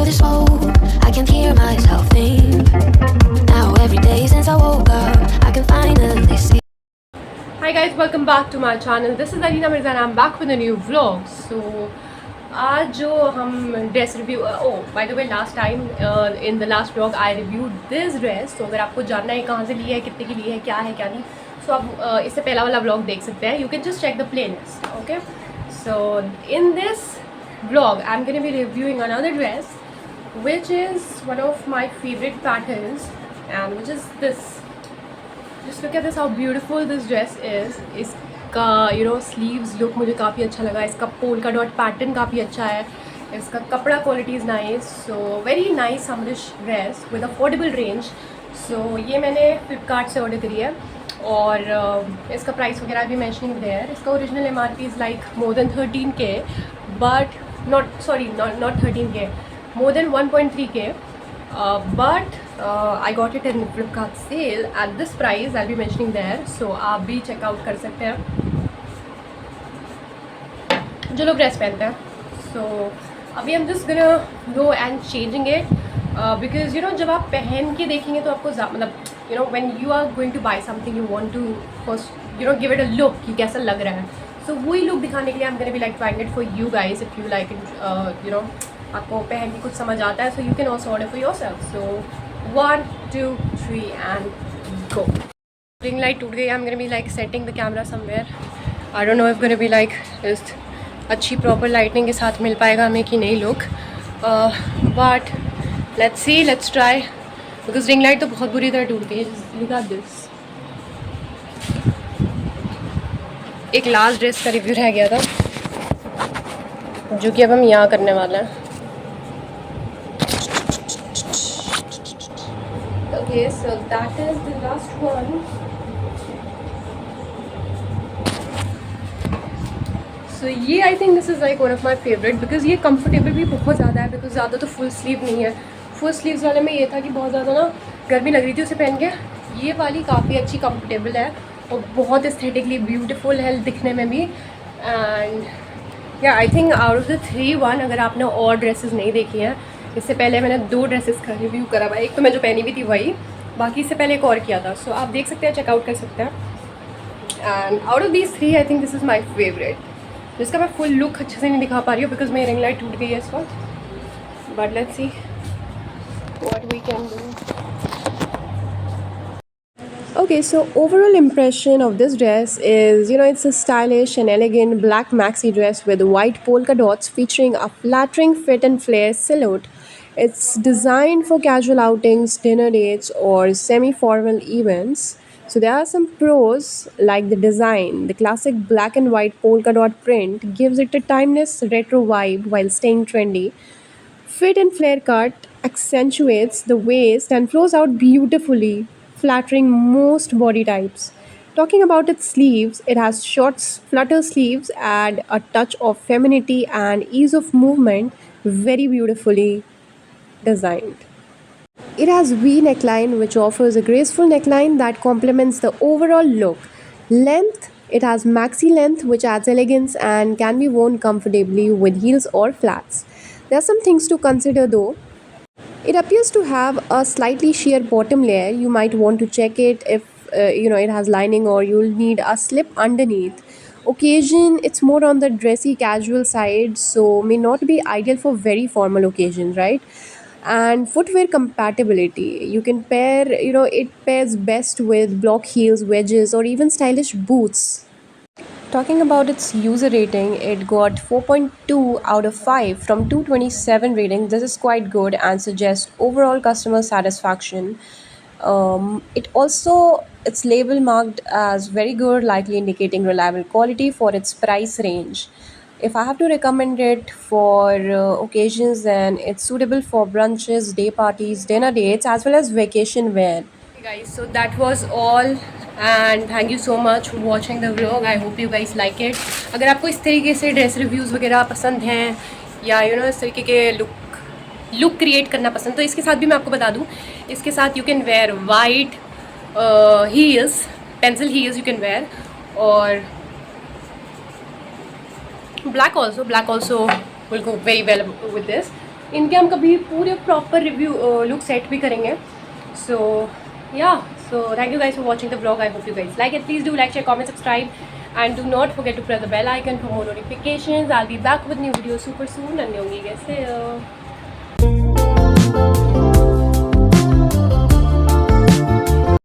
this road, I can hear myself think. Now every day since I woke up, I can finally see. Hi guys, welcome back to my channel. This is Alina Mirza and I'm back with a new vlog. So आज जो हम dress review by the way last time in the last vlog I reviewed this dress. तो अगर आपको जानना है कहाँ से ली है, कितने की ली है, क्या है क्या नहीं, सो आप इससे पहला वाला व्लॉग देख सकते हैं. You can just check the playlist. Okay, so in this vlog I am going to be reviewing another dress which is one of my favorite patterns and which is this. Just look at this, how beautiful this dress is. इसका sleeves look मुझे काफ़ी अच्छा लगा. इसका polka dot pattern काफ़ी अच्छा है. इसका कपड़ा quality is nice. So very nice summerish dress with affordable range. So ये मैंने फ्लिपकार्ट से ऑर्डर करी है और इसका प्राइस वगैरह भी मैंशनिंग देयर. इसका original MRP is like more than 13K but not 13K, more than 1.3K, but I got it in Flipkart sale at this price. I'll be mentioning there, so आप भी checkout कर सकते हैं जो लोग dress पहनते हैं. सो अभी हम just gonna go and changing it because जब आप पहन के देखेंगे तो आपको मतलब when you are going to buy something you want to first give it a look कि कैसा लग रहा है. सो वही लुक दिखाने के लिए I am gonna be like trying it for you guys if you like it. आपको पहन के कुछ समझ आता है, so you can also order for yourself. So 1 2 3 and go. Ring light टूट गई. I am gonna be like setting the camera somewhere. I don't know if gonna be like इस अच्छी प्रॉपर लाइटिंग के साथ मिल पाएगा हमें कि नहीं look, but let's C, let's try. Because ring light तो बहुत बुरी तरह टूट गई है. Look at this. एक लास्ट ड्रेस का रिव्यू रह गया था जो कि अब हम यहाँ करने वाले हैं. Okay, so that is the last one. So ये I think this is like one of my favorite because ये comfortable भी बहुत ज़्यादा है. बिकॉज ज़्यादा तो फुल स्लीव नहीं है. फुल स्लीव्स वाले में ये था कि बहुत ज़्यादा ना गर्मी लग रही थी उसे पहन के. ये वाली काफ़ी अच्छी कंफर्टेबल है और बहुत एस्थेटिकली ब्यूटीफुल है दिखने में भी. एंड या I think out of the 3 अगर आपने और ड्रेसेस नहीं देखी हैं, इससे पहले मैंने 2 ड्रेसेस का रिव्यू करा हुआ है. एक तो मैं जो पहनी भी थी वही, बाकी इससे पहले एक और किया था. सो आप देख सकते हैं, चेकआउट कर सकते हैं. And out of these 3 I think this is my favourite. जिसका मैं फुल लुक अच्छे से नहीं दिखा पा रही हूँ बिकॉज मेरी रिंग लाइट टूट गई है इस वक्त. But let's see what we can do. Okay, so overall impression of this dress is, it's a stylish and elegant black maxi dress with white polka dots featuring a flattering fit and flare silhouette. It's designed for casual outings, dinner dates, or semi-formal events. So there are some pros like the design. The classic black and white polka dot print gives it a timeless retro vibe while staying trendy. Fit and flare cut accentuates the waist and flows out beautifully, flattering most body types. Talking about its sleeves, it has short flutter sleeves, add a touch of femininity and ease of movement, very beautifully designed. It has V neckline which offers a graceful neckline that complements the overall look. Length, it has maxi length which adds elegance and can be worn comfortably with heels or flats. There are some things to consider though. It appears to have a slightly sheer bottom layer. You might want to check it if it has lining or you'll need a slip underneath. Occasion, it's more on the dressy casual side, so may not be ideal for very formal occasions, right? And footwear compatibility, you can pair, it pairs best with block heels, wedges, or even stylish boots. Talking about its user rating, it got 4.2 out of 5 from 227 ratings. This is quite good and suggests overall customer satisfaction. It's label marked as very good, likely indicating reliable quality for its price range. If I have to recommend it for occasions, then it's suitable for brunches, day parties, dinner dates, as well as vacation wear. Hey guys, so that was all and thank you so much for watching the vlog. I hope you guys like it. अगर आपको इस तरीके से dress reviews वगैरह पसंद हैं या इस तरीके के लुक क्रिएट करना पसंद, तो इसके साथ भी मैं आपको बता दूँ, इसके साथ you can wear white heels, pencil heels you can wear, और black also will go very well with this. इनके हम कभी पूरे प्रॉपर रिव्यू लुक सेट भी करेंगे. सो या, so thank you guys for watching the vlog. I hope you guys like it. Please do like, share, comment, subscribe, and do not forget to press the bell icon for more notifications. I'll be back with new videos super soon. 안녕히 계세요.